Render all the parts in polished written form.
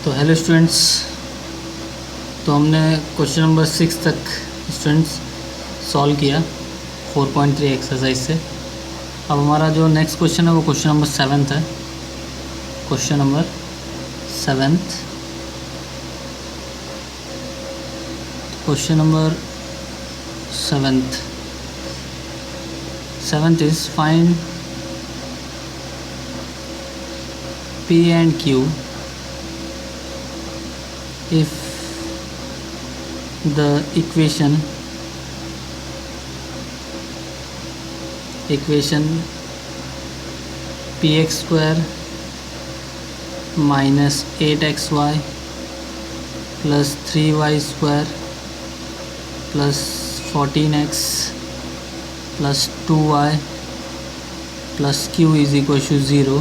तो hello students, तो हमने क्वेश्चन नंबर 6 तक स्टूडेंट्स सॉल्व किया 4.3 एक्सरसाइज से। अब हमारा जो नेक्स्ट क्वेश्चन है वो क्वेश्चन नंबर 7 है। Question number 7, question number 7 is find P and Q if the equation px square minus 8xy plus 3y square plus 14x plus 2y plus q is equal to 0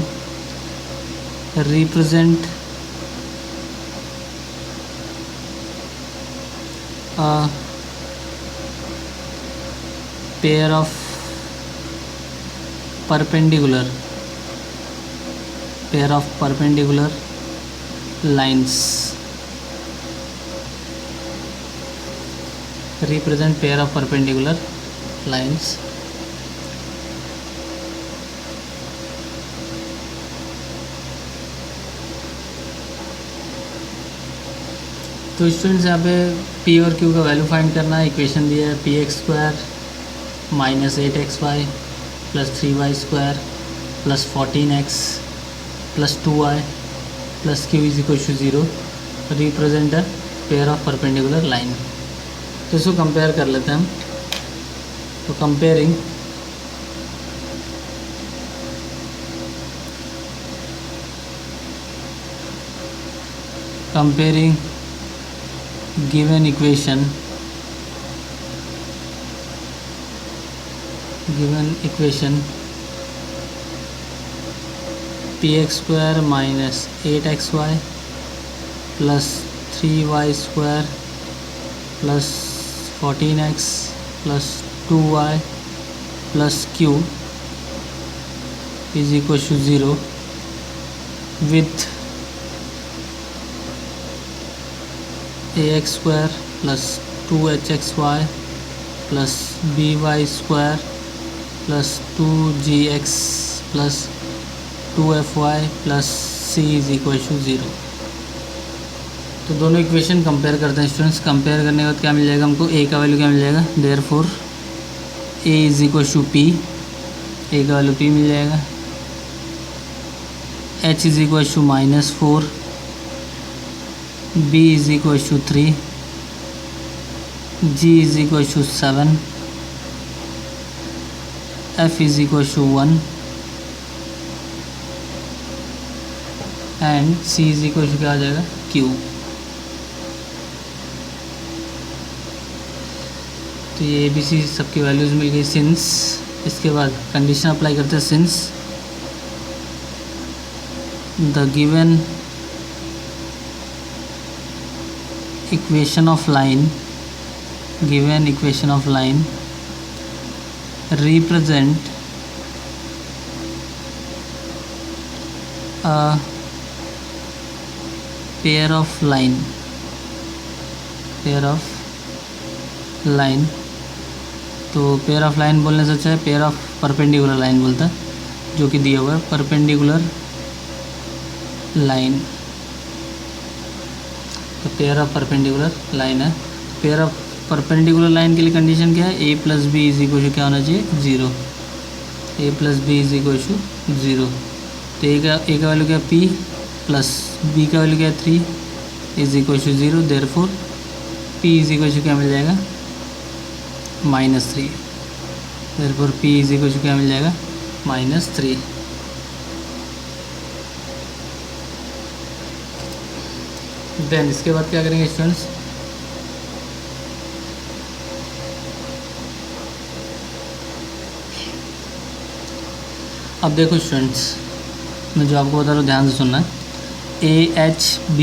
represent a pair of perpendicular lines. Represent pair of perpendicular lines. तो students यहाँ पे P और Q का value find करना है। Equation दिया है px square minus 8xy plus 3y square plus 14x plus 2y plus q is equal to 0 represent a pair of perpendicular line. तो इसको कंपेयर कर लेते हैं हम। तो comparing given equation px square minus 8xy plus 3y square plus 14x plus 2y plus q is equal to 0 with ax square plus 2hxy plus by square plus 2gx plus 2fy plus c is equal to 0। तो दोनों equation compare करते हैं students. Compare करने के बाद क्या मिल जाएगा हमको? a का वैल्यू क्या मिल जाएगा? Therefore a is equal to p, a का वैल्यू p मिल जाएगा। h is equal to -4, b is equal to 3, g is equal to 7, f is equal to 1 and c is equal to क्या आ जाएगा? q। तो ये ABC सबकी values मिल गई since. इसके बाद कंडीशन अप्लाई करते हैं since the given equation of line represent a pair of line तो पेयर ऑफ लाइन बोलने से अच्छा है पेयर ऑफ परपेंडिकुलर लाइन बोलता है, जो कि दिया हुआ है परपेंडिकुलर लाइन। तो पेयर ऑफ परपेंडिकुलर लाइन है। पेयर ऑफ परपेंडिकुलर लाइन के लिए कंडीशन क्या है? a plus B is equal to क्या होना चाहिए? 0। a plus B is equal to 0। तो a का वैल्यू क्या? p प्लस b का वैल्यू क्या? 3 is equal to 0। Therefore p is equal to क्या मिल जाएगा? -3। Therefore p is equal to क्या मिल जाएगा? -3। देन इसके बाद क्या करेंगे स्टूडेंट्स? अब देखो स्टूडेंट्स, मैं जो आपको बता रहा हूँ ध्यान से सुनना है। AHB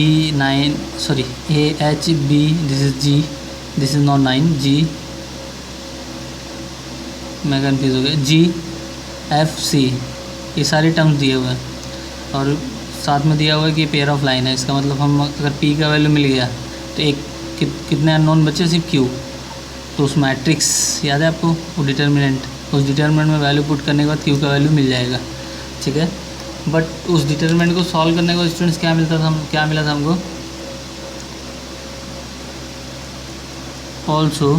this is G, this is not 9 G, मैं कंफ्यूज हो गया। GFC ये सारे टर्म्स दिए हुए हैं और साथ में दिया हुआ है कि पेयर ऑफ लाइन है, इसका मतलब हम अगर पी का वैल्यू मिल गया तो एक कितने अननोन बचे, सिर्फ क्यू। तो उस मैट्रिक्स याद है आपको, वो डिटर्मिनेंट, उस डिटर्मिनेंट में वैल्यू पुट करने के बाद क्यू का वैल्यू मिल जाएगा, ठीक है। बट उस डिटर्मिनेंट को सॉल्व करने के बाद स्टूडेंट्स क्या मिला था हमको, also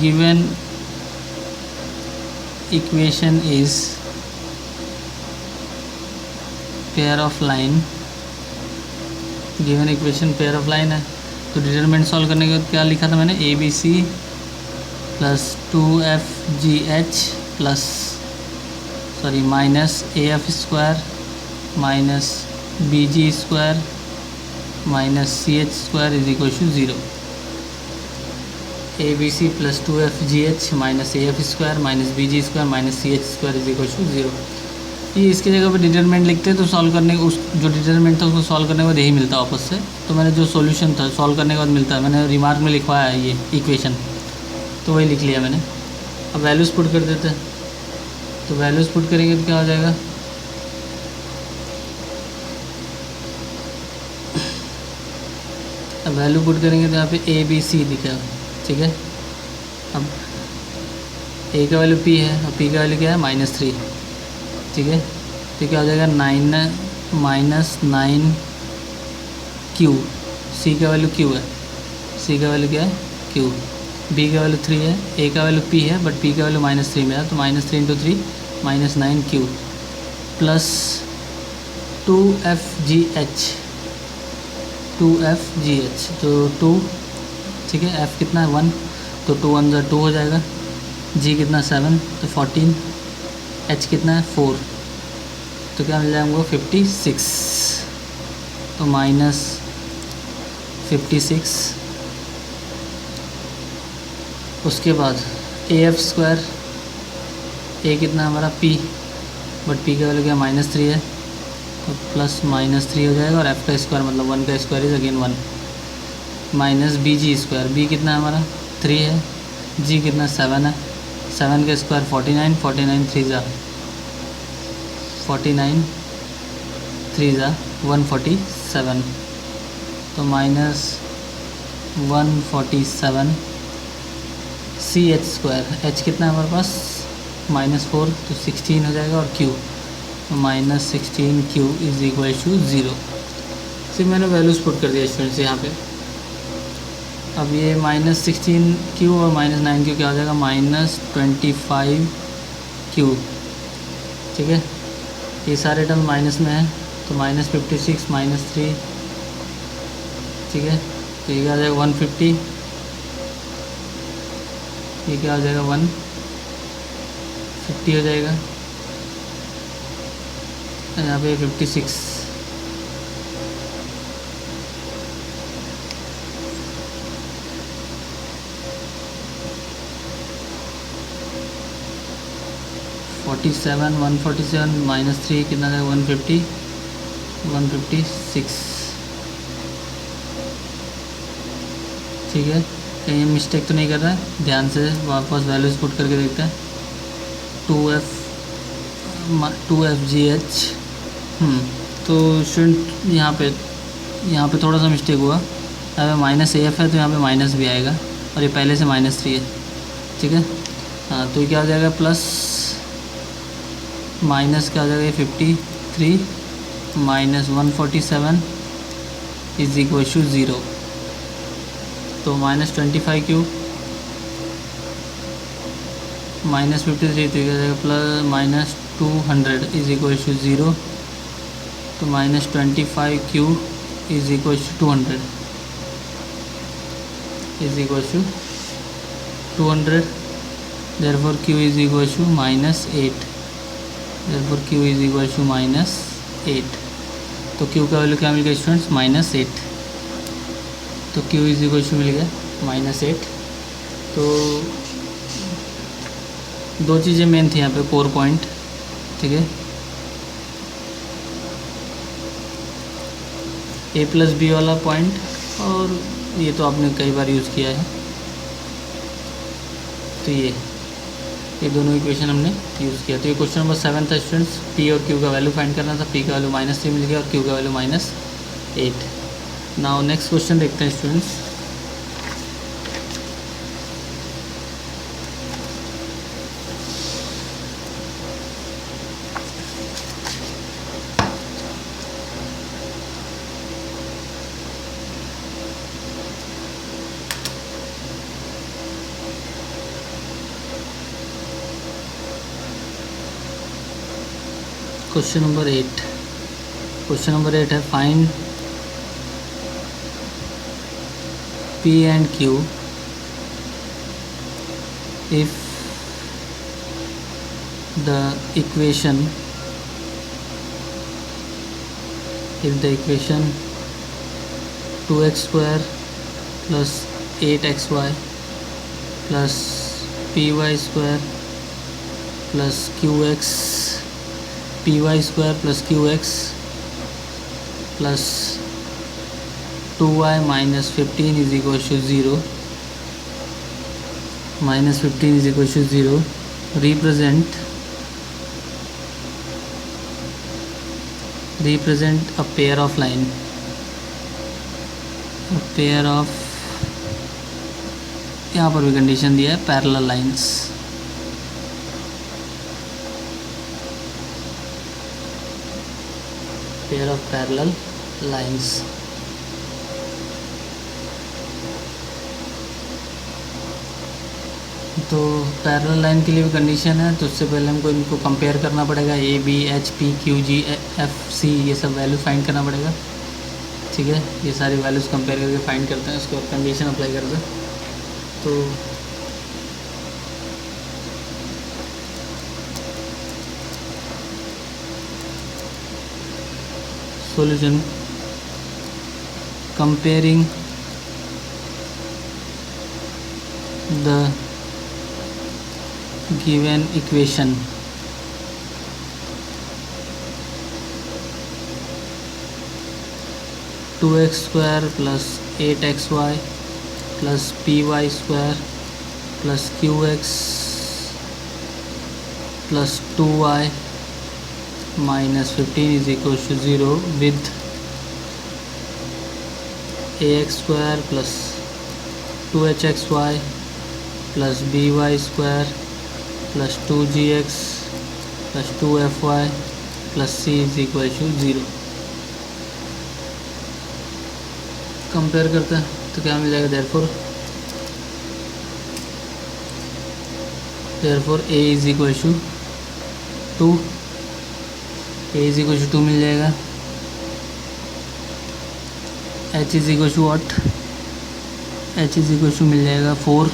given equation is pair of line, given equation pair of line है। तो डिटरमिनेंट सॉल्व करने के बाद क्या लिखा था मैंने, A B C plus 2FGH plus minus AF square minus BG square minus CH square is equal to 0। ABC plus 2FGH minus AF square minus BG square minus CH square is equal to 0। ये इसकी जगह पर determinant लिखते हैं तो solve करने उस जो डिटरमिनेंट था उसको सॉल्व करने के बाद यही मिलता है वापस से। तो मैंने जो सॉल्यूशन था सॉल्व करने के बाद मिलता है, मैंने रिमार्क में लिखवाया है ये इक्वेशन, तो वही लिख लिया मैंने। अब वैल्यूज़ पुट कर देते हैं, तो वैल्यूज़ पुट करेंगे तो क्या हो जाएगा, अब वैल्यू पुट करेंगे तो यहाँ पे ABC लिखा है, ठीक है। अब A का वैल्यू P है और P का वैल्यू क्या है -3, ठीक है। तो क्या हो जाएगा 9 माइनस 9Q, C का वैल्यू Q है, C का वैल्यू क्या है Q, B का वैल्यू 3 है, A का वैल्यू P है बट P का वैल्यू -3 मिला, तो -3 × 3 -9Q प्लस 2FGH तो 2, ठीक है। F कितना है 1, तो 2 1 ज़ा 2 हो जाएगा, G कितना 7 तो 14, H कितना है 4, तो क्या मिल जाएगा हमको 56, तो -56। उसके बाद AF स्क्वायर, A कितना है हमारा P, बट P का वैल्यू क्या -3 है, तो प्लस -3 हो जाएगा, और F का स्क्वायर मतलब 1 का square is again 1, minus BG square, B कितना है हमारा 3 है, G कितना 7 है, 7 का स्क्वायर 49, 49 3 ज़ा 147, तो -147 CH स्क्वायर, H कितना है हमारे पास -4 तो 16 हो जाएगा, और Q तो -16Q इज इक्वल टू 0। सिर्फ मैंने वैल्यूज़ पुट कर दिया स्टूडेंट्स यहाँ पे। अब ये -16Q और -9Q क्या हो जाएगा -25Q, ठीक है। ये सारे टर्म माइनस में है, तो -56 -3, ठीक है। तो ये क्या हो जाएगा 150, ये क्या हो जाएगा 150 हो जाएगा, यहाँ पे 56, -147 -3 कितना था 150 156, ठीक है। कहीं मिस्टेक तो नहीं कर रहा है, ध्यान से वापस वैल्यूज पुट करके देखते हैं। 2FGH, तो स्टूडेंट यहाँ पे थोड़ा सा मिस्टेक हुआ, यहाँ पे -AF है तो यहाँ पे माइनस भी आएगा, और ये पहले से -3 है, ठीक है। हाँ, तो ये क्या हो जाएगा प्लस माइनस क्या हो जाएगा 53 -147 इज इक्वल टू 0, तो -25Q -53 तो क्या हो जाएगा प्लस -200 इज इक्वल टू 0, तो -25Q is equal to 200 is equal to 200, therefore Q is equal to -8, therefore Q is equal to -8। तो Q का वैल्यू क्या मिल गया स्टूडेंट्स -8, तो Q इज इक्वल टू मिल गया -8। तो दो चीज़ें मेन थी यहाँ पे, कोर पॉइंट, ठीक है। A+B वाला पॉइंट, और ये तो आपने कई बार यूज़ किया है, तो ये ये दोनों इक्वेशन हमने यूज़ किया। तो ये क्वेश्चन नंबर 7 था स्टूडेंट्स। पी और क्यू का वैल्यू फाइंड करना था। पी का वैल्यू -3 मिल गया और क्यू का वैल्यू -8। नाउ नेक्स्ट क्वेश्चन देखते हैं students. Question number 8। Question number 8 है find P and Q if the equation 2x square plus 8xy plus py square plus qx py square plus qx plus 2y minus 15 is equal to 0 represent a pair of line, यहाँ पर भी condition दिया है parallel lines. Pair of parallel lines. तो parallel line के लिए भी condition है, तो उससे पहले हमको इनको कंपेयर करना पड़ेगा। A B H P Q G F C ये सब वैल्यू फाइंड करना पड़ेगा। ठीक है, ये सारी वैल्यूज़ कंपेयर करके फाइंड करते हैं, उसके बाद कंडीशन अप्लाई करते हैं। तो solution comparing the given equation two x square plus 8xy plus py square plus qx plus 2y minus 15 is equal to 0 with ax square plus 2hxy plus by square plus 2gx plus 2fy plus c is equal to 0। Compare करते हैं तो क्या मिल जाएगा, therefore a is equal to 2, a is equal to 2 मिल जाएगा। h is equal to what, h is equal to मिल जाएगा 4,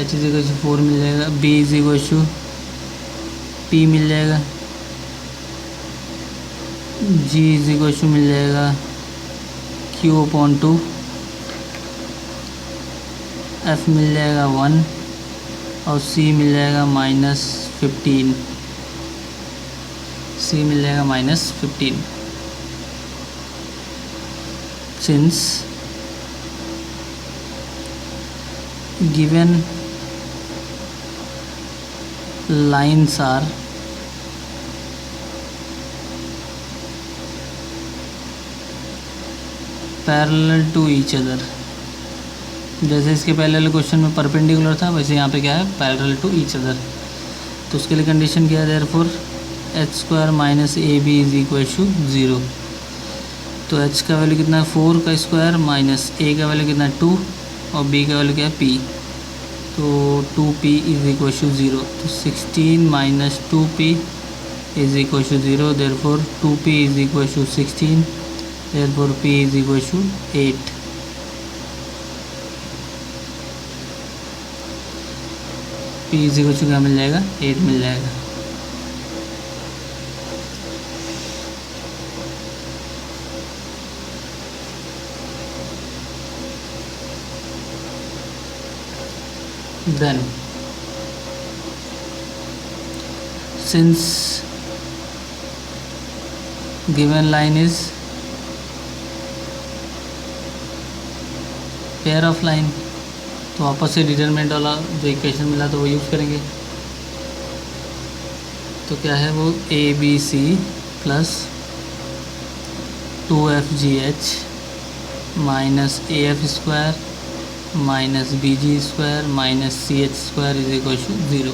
h is equal to 4 मिल जाएगा। b is equal to p मिल जाएगा। g is equal to मिल जाएगा q/2, f मिल जाएगा 1 और c मिल जाएगा -15, c मिल जाएगा -15। Since given lines are parallel to each other, जैसे इसके पहले वाले क्वेश्चन में परपेंडिकुलर था, वैसे यहाँ पे क्या है, पैरेलल टू ईच अदर। तो उसके लिए कंडीशन क्या है, therefore h² - ab is equal to 0। तो h का वैल्यू कितना है 4 का स्क्वायर माइनस a का वैल्यू कितना है 2 और b का वैल्यू क्या है p, तो 2p इज इक्वल टू 0। तो 16 - 2p is equal to 0, therefore 2p is equal to 16, therefore p is equal to 8। p is equal to क्या मिल जाएगा, 8 मिल जाएगा। Then since given line is pair of line, तो वापस से determinant वाला जो इक्वेशन मिला तो वो यूज़ करेंगे। तो क्या है वो, A B C plus 2FGH minus AF² minus BG² minus CH² is equal to 0।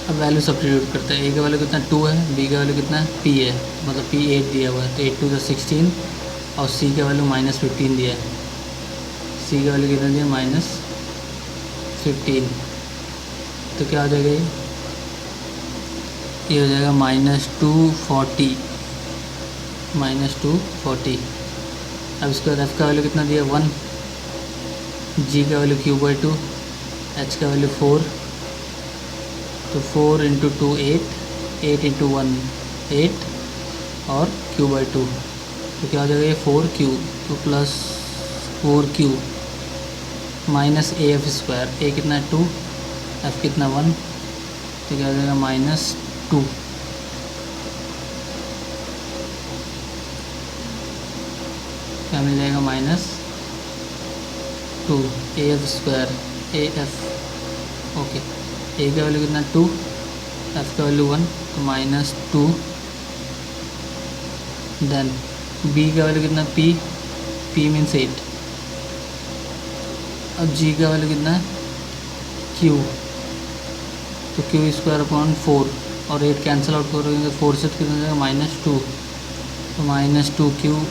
अब वैल्यू सब्स्टिट्यूट करते हैं। ए का वैल्यू कितना 2 है, बी का वैल्यू कितना P है, मतलब P 8 दिया हुआ है, तो 8 टू 16 और C का वैल्यू -15 दिया है। C का वैल्यू कितना दिया, -15, तो क्या हो जाएगा ये हो जाएगा -240, -240। अब इसके बाद F का वैल्यू कितना दिया 1, G का वैल्यू Q/2, H का वैल्यू 4, तो 4 × 2 8, 8 × 1 8 और Q/2, तो क्या हो जाएगा ये 4Q, तो plus 4Q minus AF², A कितना है 2, F कितना 1, तो क्या हो जाएगा -2, क्या मिल जाएगा -2 AF², AF, ओके। A का वैल्यू कितना 2, F का वैल्यू 1, तो -2, देन B का वैल्यू कितना P मीन्स 8, अब G का वैल्यू कितना है Q, तो Q²/4 और 8 कैंसिल आउट करोगे तो 4 से कितना हो जाएगा -2, तो -2Q²,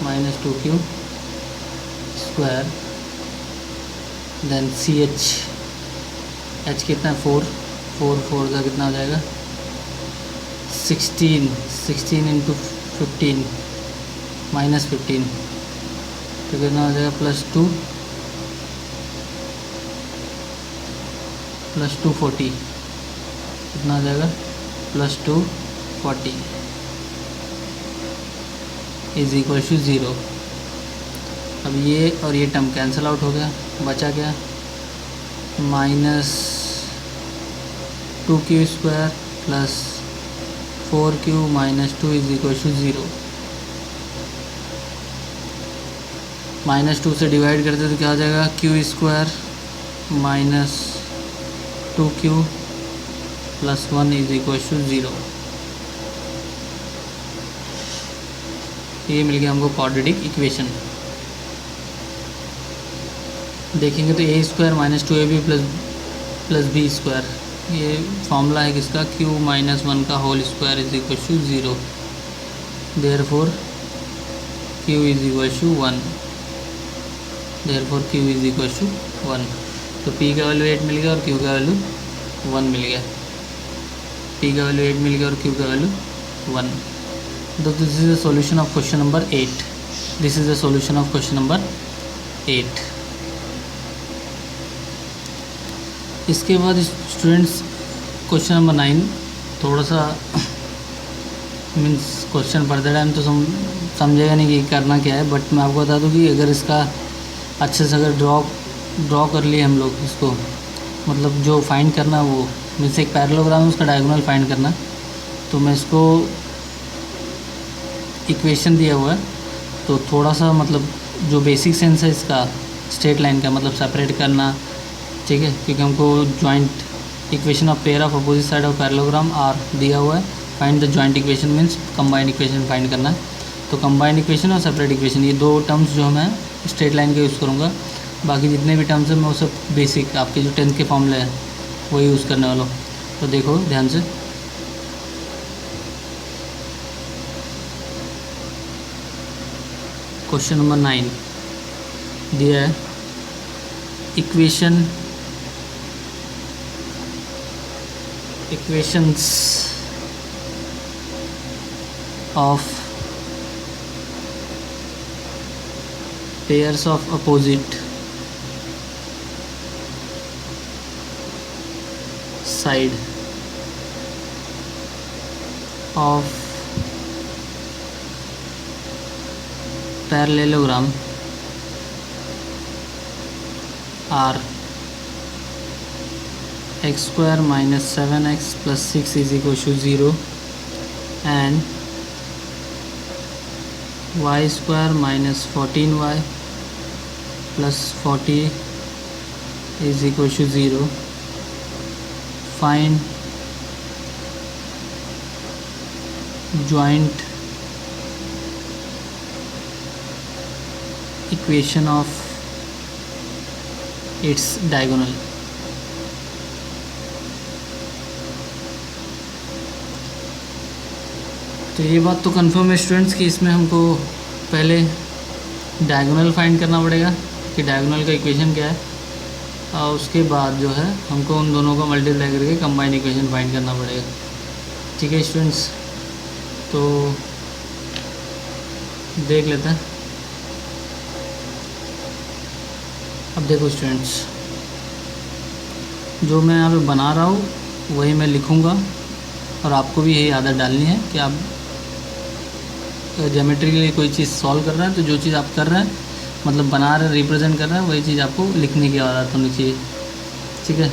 -2Q², then CH, H कितना 4 का कितना हो जाएगा 16 × 15 -15, तो कितना हो जाएगा +2 +240, कितना हो जाएगा +240 इज इक्वल टू 0। अब ये और ये टर्म कैंसिल आउट हो गया, बचा क्या -2Q² plus 4Q -2 is equal to 0। -2 से डिवाइड करते तो क्या हो जाएगा Q² -2Q plus 1 is equal to 0। ये मिल गया हमको क्वाड्रेटिक इक्वेशन। देखेंगे तो A² -2AB प्लस B², ये फॉर्मूला है किसका, Q - 1 का whole square is equal to 0, therefore Q is equal to 1, therefore Q is equal to 1। तो P का वैल्यू 8 मिल गया और Q का वैल्यू 1 मिल गया, P का वैल्यू 8 मिल गया और Q का वैल्यू 1। तो this is the solution of question number 8, this is the solution of question number 8। इसके बाद स्टूडेंट्स क्वेश्चन नंबर 9 थोड़ा सा मीन्स क्वेश्चन पढ़ते टाइम तो समझेगा नहीं कि करना क्या है, बट मैं आपको बता दूं कि अगर इसका अच्छे से अगर ड्रॉ कर लिए हम लोग इसको, मतलब जो फाइंड करना वो मीन्स एक पैरेललोग्राम है उसका डायगोनल फाइंड करना, तो मैं इसको इक्वेशन दिया हुआ है तो थोड़ा सा मतलब जो बेसिक सेंस है इसका स्ट्रेट लाइन का मतलब सेपरेट करना, ठीक है, क्योंकि हमको joint equation of pair of opposite side of parallelogram are दिया हुआ है। Find the joint equation means combined equation find करना है, तो कंबाइंड इक्वेशन और सेपरेट इक्वेशन ये दो टर्म्स जो मैं स्ट्रेट लाइन का यूज़ करूँगा, बाकी जितने भी टर्म्स हैं मैं वो सब बेसिक आपके जो 10th के फॉर्मूले हैं वो यूज़ करने वाला हूँ। तो देखो ध्यान से, क्वेश्चन नंबर 9 दिया है equations of pairs of opposite side of parallelogram are x² - 7x + 6 is equal to 0 and Y square minus 14y plus 40 is equal to 0. Find joint equation of its diagonal. तो ये बात तो confirm है students कि इसमें हमको पहले diagonal find करना पड़ेगा कि डायगोनल का इक्वेशन क्या है, और उसके बाद जो है हमको उन दोनों को मल्टीप्लाई करके कंबाइन इक्वेशन फाइंड करना पड़ेगा. ठीक है स्टूडेंट्स, तो देख लेते हैं. अब देखो स्टूडेंट्स, जो मैं यहाँ पे बना रहा हूँ वही मैं लिखूँगा, और आपको भी यही आदत डालनी है कि आप ज्योमेट्री के लिए कोई चीज़ सॉल्व कर रहे हैं तो जो चीज़ आप कर रहे हैं मतलब बना रहे हैं, रिप्रेजेंट कर रहे हैं, वही चीज़ आपको लिखने की आदत होनी चाहिए. ठीक है,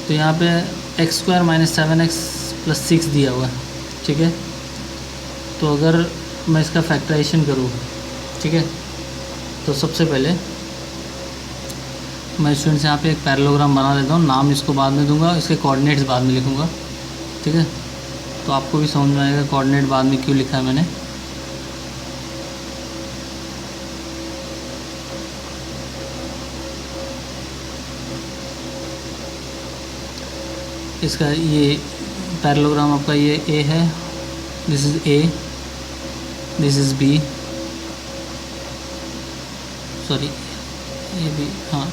तो यहाँ पे x square minus 7x plus 6 दिया हुआ है. ठीक है, तो अगर मैं इसका फैक्टराइजेशन करूँ, ठीक है, तो सबसे पहले मैं स्टूडेंट्स यहाँ पे एक पैरेललोग्राम बना देता हूँ. नाम इसको बाद में दूंगा, इसके कोऑर्डिनेट्स बाद में लिखूँगा. ठीक है, तो आपको भी समझ में आएगा कोऑर्डिनेट बाद में क्यों लिखा है मैंने. इसका ये पैरेललोग्राम आपका ये ए है, this is A, this is B, sorry A B, हाँ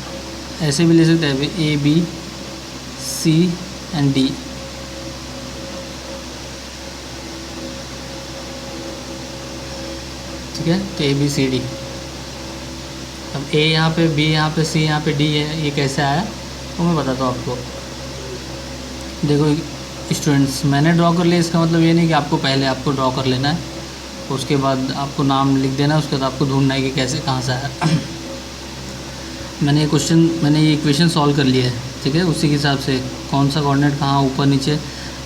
ऐसे भी ले सकते हैं, A B C and D. ठीक है, तो ए बी सी डी. अब ए यहाँ पे, बी यहाँ पे, सी यहाँ पे, डी है. ये कैसे आया वो मैं बताता हूँ आपको. देखो स्टूडेंट्स, मैंने ड्रॉ कर लिया, इसका मतलब ये नहीं कि आपको पहले आपको ड्रॉ कर लेना है, उसके बाद आपको नाम लिख देना है, उसके बाद आपको ढूंढना है कि कैसे कहाँ से आया. मैंने ये इक्वेशन सॉल्व कर लिया है. ठीक है, उसी के हिसाब से कौन सा कोऑर्डिनेट कहाँ ऊपर नीचे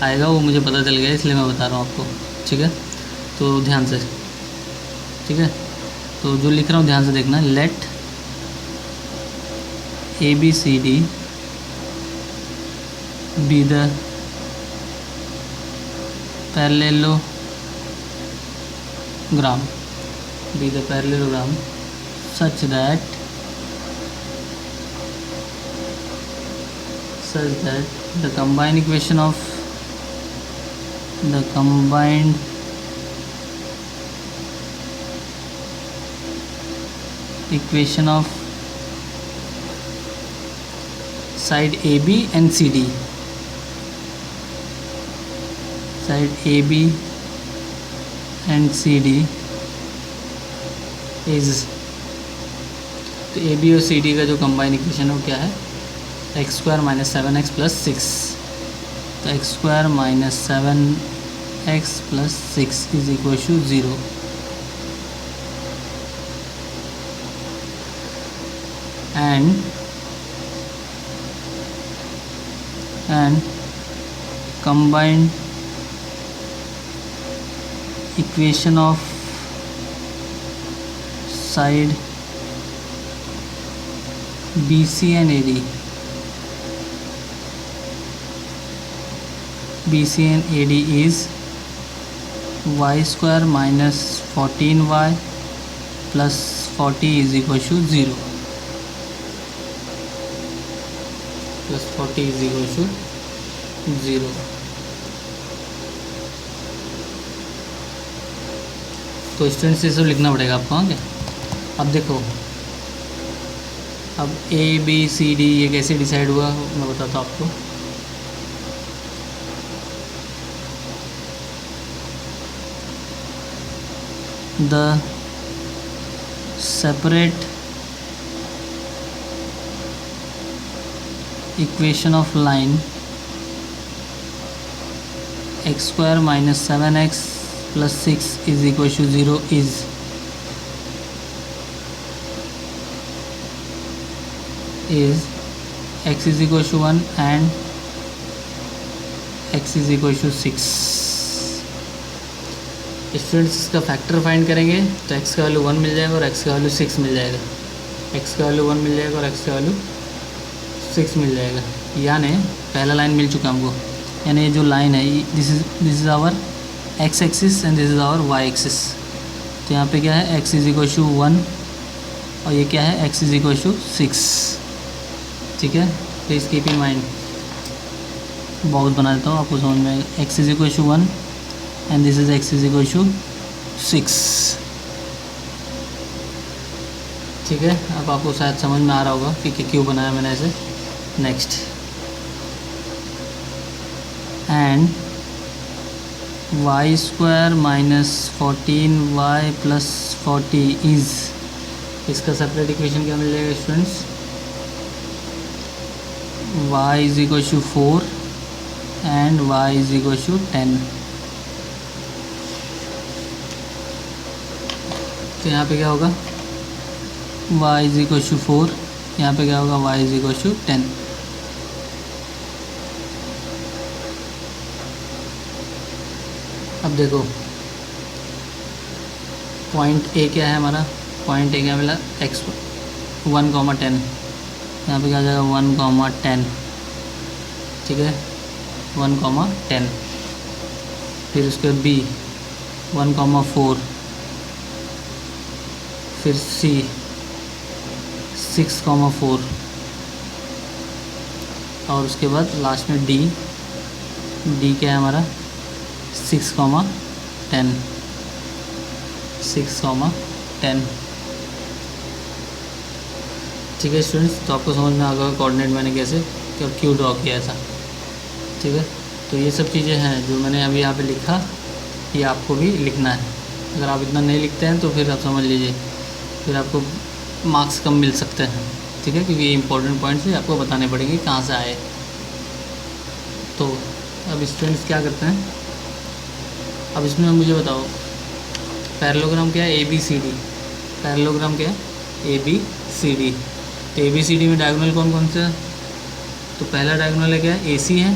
आएगा वो मुझे पता चल गया, इसलिए मैं बता रहा हूँ आपको. ठीक है, तो ध्यान से. ठीक है, तो जो लिख रहा हूँ ध्यान से देखना. Let A B C D be the parallelogram such that the combined equation of side AB and CD, side AB and CD is, तो AB और CD का जो कंबाइन इक्वेशन है वो क्या है, x square minus 7x plus 6. तो x square minus 7x plus 6 is equal to 0. and combined equation of side BC and AD is y square minus 14y plus 40 is equal to 0. Plus 40 is equal to 0. तो students ये सब लिखना पड़ेगा आपको. हाँ क्या, अब देखो, अब ए बी सी डी ये कैसे डिसाइड हुआ मैं बताता हूँ आपको. The separate equation of line x square minus 7x plus 6 is equal to 0 is x is equal to 1 and x is equal to 6. Students इसका फैक्टर फाइंड करेंगे तो x का वैल्यू 1 मिल जाएगा और x का वैल्यू 6 मिल जाएगा। x का value 1 मिल जाएगा और x का वैल्यू 6 मिल जाएगा। यानी पहला लाइन मिल चुका हमको, यानी ये जो लाइन है this is our x axis and this is our y axis. तो यहाँ पे क्या है x इज इक्वल टू 1 और ये क्या है x इज इक्वल टू 6। ठीक है, please keep in mind. Box बना देता हूँ आपको समझ में आएगा। x is equal to 1 and this is x is equal to 6। ठीक है, अब आपको शायद समझ में आ रहा होगा कि क्यों बनाया मैंने ऐसे। Next, and y square minus 14y plus 40 is, इसका सेपरेट इक्वेशन क्या मिल जाएगा students? y is equal to 4 and y is equal to 10। तो यहाँ पे क्या होगा y इज इक्वल टू 4, यहाँ पे क्या होगा y इज इक्वल टू 10। अब देखो पॉइंट ए क्या है हमारा, पॉइंट ए क्या मिला x 1,10, यहाँ पे क्या आ जाएगा 1,10। ठीक है, 1,10। फिर उसके बाद b 1,4, फिर c 6,4 और उसके बाद लास्ट में d क्या है हमारा 6,10। 6,10। ठीक है स्टूडेंट्स, तो आपको समझ में आ गया कोऑर्डिनेट मैंने कैसे क्यों ड्रॉ किया था। ठीक है, तो ये सब चीज़ें हैं जो मैंने अभी यहाँ पे लिखा, ये आपको भी लिखना है। अगर आप इतना नहीं लिखते हैं तो फिर आप समझ लीजिए फिर आपको मार्क्स कम मिल सकते हैं। ठीक है, क्योंकि ये इंपॉर्टेंट पॉइंट्स है, आपको बताने पड़ेंगे कहाँ से आए। तो अब स्टूडेंट्स क्या करते हैं, अब इसमें मुझे बताओ पैरेललोग्राम क्या है ABCD। पैरेललोग्राम क्या है ABCD। तो ABCD में डायगोनल कौन कौन से है? तो पहला डायगोनल है क्या है AC है,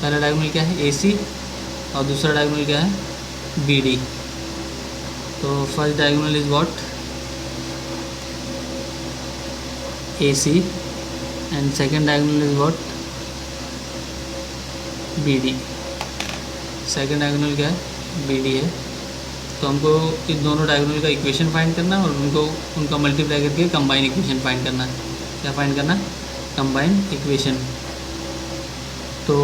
पहला डायगोनल क्या है AC और दूसरा डायगोनल क्या है BD। तो first diagonal is what AC and second diagonal is what BD। Second diagonal क्या है BD है। तो हमको इन दोनों डायगोनल का इक्वेशन फाइंड करना है और उनका मल्टीप्लाई करके कंबाइन इक्वेशन फाइंड करना है। क्या फाइंड करना है? Combine equation. तो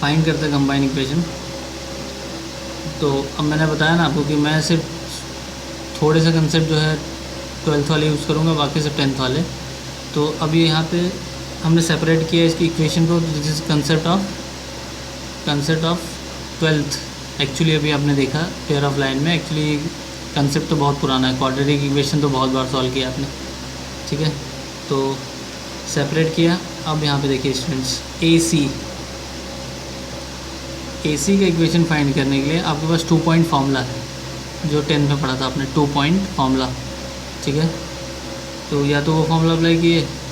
फाइंड करते हैं कंबाइन इक्वेशन। तो अब मैंने बताया ना आपको कि मैं सिर्फ थोड़े से कंसेप्ट जो है 12th वाले यूज़ करूँगा, बाकी सब 10th वाले। तो अभी यहाँ पे हमने सेपरेट किया इसकी इक्वेशन को, this is concept of 12th। Actually अभी आपने देखा पेयर ऑफ लाइन में, एक्चुअली कंसेप्ट तो बहुत पुराना है, क्वाड्रेटिक इक्वेशन तो बहुत बार सॉल्व किया आपने। ठीक है, तो सेपरेट किया। अब यहाँ पे देखिए स्टूडेंट्स AC का इक्वेशन फाइंड करने के लिए आपके पास 2 पॉइंट फार्मूला है, जो 10th में पढ़ा था आपने, 2 पॉइंट फार्मूला। ठीक है, तो या तो वो फार्मूला अप्लाई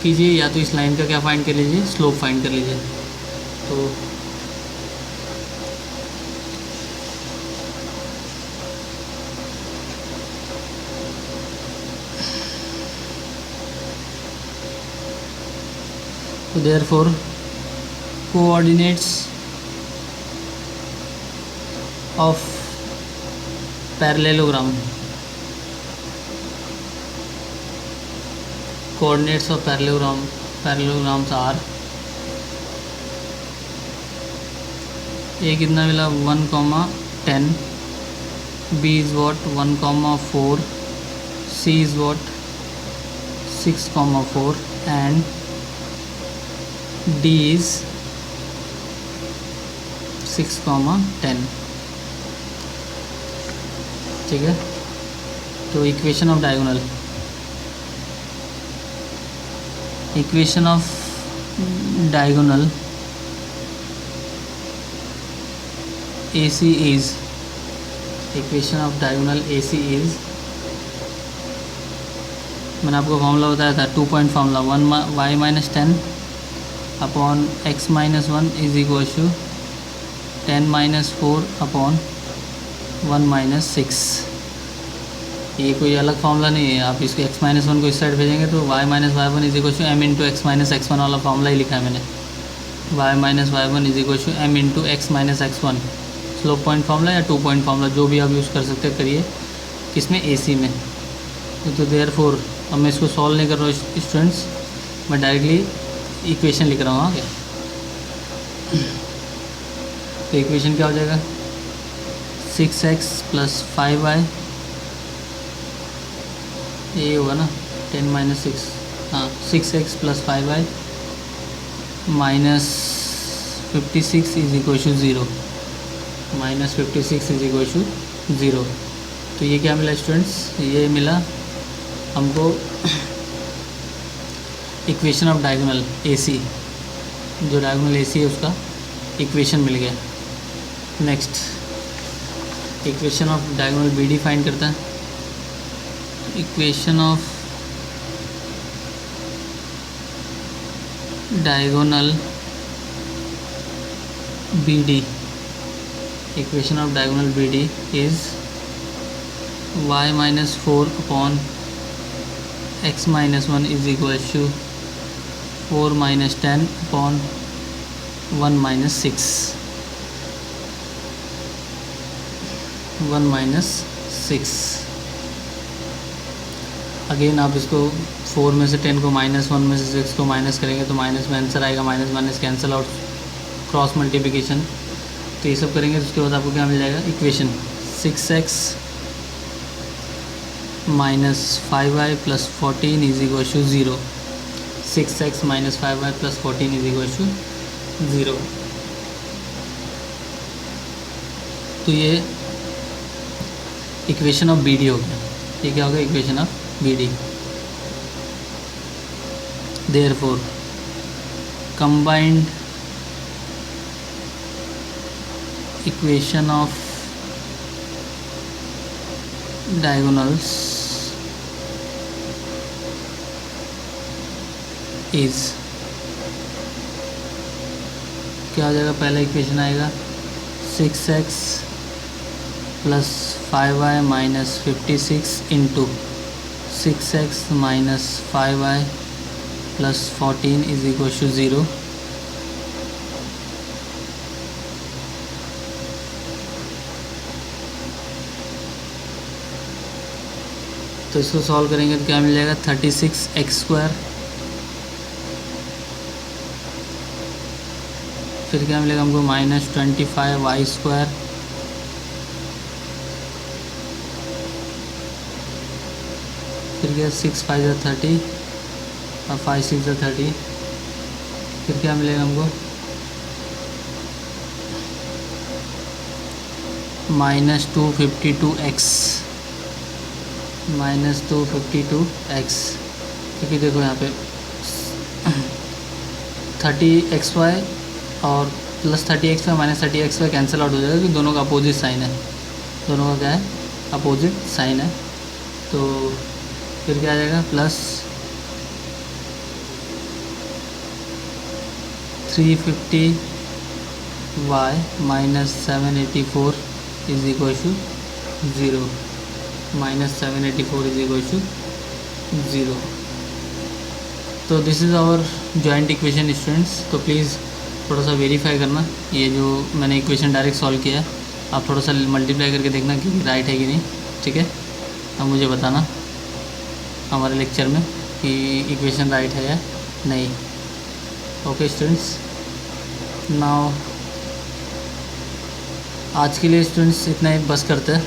कीजिए या तो इस लाइन का क्या फाइंड कर लीजिए, स्लोप फाइंड कर लीजिए। तो therefore coordinates of parallelogram, coordinates of parallelograms are, A कितना मिला 1,10, B is what 1,4, C is what 6,4 and D is 6,10। ठीक है, तो equation of diagonal, equation of diagonal AC is, equation of diagonal AC is, मैंने आपको formula बताया था 2 point formula, 1y - 10 अपॉन x - 1 इज इक्वल टू 10-4/1-6। ये कोई अलग फॉर्मूला नहीं है, आप इसको x-1 को इस साइड भेजेंगे तो y-y1 is equal to m into x-x1 वाला फॉर्मूला ही लिखा है मैंने। y-y1 is equal to m into x-x1 slope point formula या 2 पॉइंट फार्मूला जो भी आप यूज़ कर सकते करिए, किसमें AC में। तो देयरफॉर अब मैं इसको सॉल्व नहीं कर रहा हूँ स्टूडेंट्स, मैं डायरेक्टली इक्वेशन लिख रहा हूँ आगे। तो इक्वेशन क्या हो जाएगा, 6x + 5y, ये होगा ना 10 - 6, हाँ 6x + 5y -56 is equal to 0, -56 is equal to 0। तो ये क्या मिला स्टूडेंट्स, ये मिला हमको इक्वेशन ऑफ डायगोनल AC, जो डायगोनल AC है उसका इक्वेशन मिल गया। Next equation of diagonal BD find करता है। Equation of diagonal BD, equation of diagonal BD is y-4/x-1 is equal to 4 - 10/1-6, 1-6। Again आप इसको 4 में से 10 को माइनस, 1 में से 6 को माइनस करेंगे तो माइनस में आंसर आएगा, minus minus cancel out, cross multiplication. तो ये सब करेंगे तो उसके बाद आपको क्या मिल जाएगा, equation 6x - 5y + 14 is equal to 0, 6x - 5y + 14 is equal to 0। तो ये इक्वेशन ऑफ BD हो गया। ये क्या होगा, equation of BD। Therefore combined equation of diagonals is, क्या हो जाएगा, पहला इक्वेशन आएगा 6x + 5y - 56 into 6x - 5y + 14 is equal to 0। तो इसको सॉल्व करेंगे तो क्या मिल जाएगा, 36x², फिर क्या मिलेगा हमको -25y², फिर क्या 6 × 5 = 30 और 5 × 6 = 30, फिर क्या मिलेगा हमको -252x, क्योंकि देखो यहाँ पे 30xy और +30xy -30xy कैंसिल आउट हो जाएगा क्योंकि दोनों का अपोजिट साइन है, दोनों का क्या है, अपोजिट साइन है। तो फिर क्या आ जाएगा, +350y - 784 is equal to 0, -784 is equal to 0। तो this is our joint equation students. तो प्लीज़ थोड़ा सा वेरीफाई करना, ये जो मैंने इक्वेशन डायरेक्ट सॉल्व किया है आप थोड़ा सा मल्टीप्लाई करके देखना कि राइट है कि नहीं, ठीक है। अब मुझे बताना हमारे लेक्चर में कि इक्वेशन राइट है या नहीं। ओके स्टूडेंट्स, नाउ आज के लिए स्टूडेंट्स इतना ही बस करते हैं।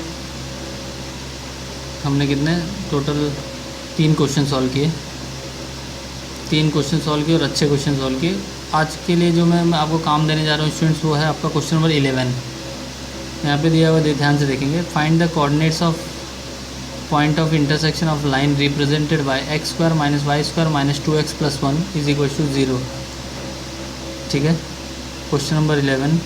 हमने कितने टोटल 3 क्वेश्चन सॉल्व किए, 3 क्वेश्चन सॉल्व किए और अच्छे क्वेश्चन सॉल्व किए। आज के लिए जो मैं आपको काम देने जा रहा हूँ स्टूडेंट्स, वो है आपका क्वेश्चन नंबर 11। यहाँ पे दिया हुआ ध्यान से देखेंगे, find the coordinates of point of intersection of line represented by x² - y² - 2x + 1 is equal to 0। ठीक है, क्वेश्चन नंबर 11।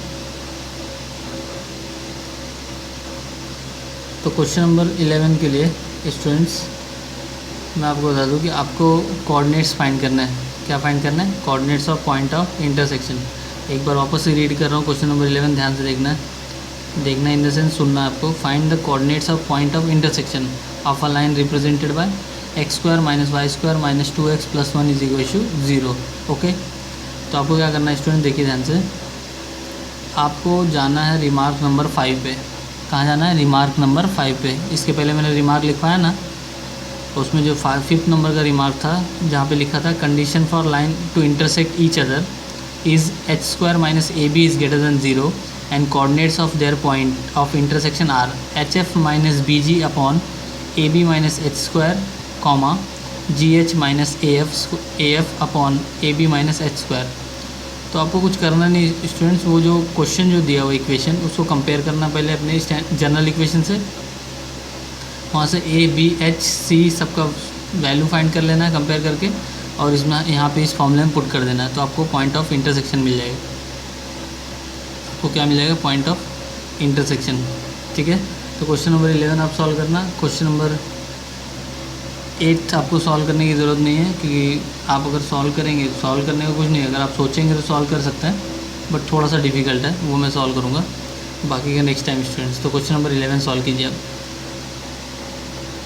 तो क्वेश्चन नंबर 11 के लिए स्टूडेंट्स मैं आपको बता दूं कि आपको कोऑर्डिनेट्स फाइंड करना है। क्या फाइंड करना है, coordinates of point of intersection. एक बार वापस से रीड कर रहा हूँ। क्वेश्चन नंबर 11 ध्यान से देखना इन द सेंस सुनना है आपको। Find the coordinates of point of intersection of a line represented by x² - y² - 2x + 1 = 0। Okay, तो आपको क्या करना है स्टूडेंट, देखिए ध्यान से। आपको जाना है रिमार्क नंबर 5 पे। कहाँ जाना है? रिमार्क नंबर 5 पे। इसके पहले मैंने रिमार्क लिखवाया ना, उसमें जो 5th नंबर का रिमार्क था, जहाँ पे लिखा था condition for line to intersect each other is h² - ab is greater than 0 and coordinates of their point of intersection are hf - bg upon ab - h², gh - af upon ab - h²। तो आपको कुछ करना नहीं students, वो जो question जो दिया हुआ इक्वेशन उसको कंपेयर करना पहले अपने जनरल इक्वेशन से। वहाँ से ए बी एच सी सबका वैल्यू फाइंड कर लेना है कंपेयर करके, और इसमें यहाँ पे इस फॉर्मूले में पुट कर देना है, तो आपको पॉइंट ऑफ इंटरसेक्शन मिल जाएगा। आपको क्या मिल जाएगा? Point of intersection. ठीक है, तो क्वेश्चन नंबर 11 आप सॉल्व करना। क्वेश्चन नंबर 8 आपको सॉल्व करने की ज़रूरत नहीं है, क्योंकि आप अगर सॉल्व करेंगे, सॉल्व करने का कुछ नहीं है, अगर आप सोचेंगे तो सॉल्व कर सकते हैं, बट थोड़ा सा डिफिकल्ट है, वो मैं सॉल्व करूँगा बाकी का नेक्स्ट टाइम स्टूडेंट्स। तो क्वेश्चन नंबर 11 सॉल्व कीजिए आप।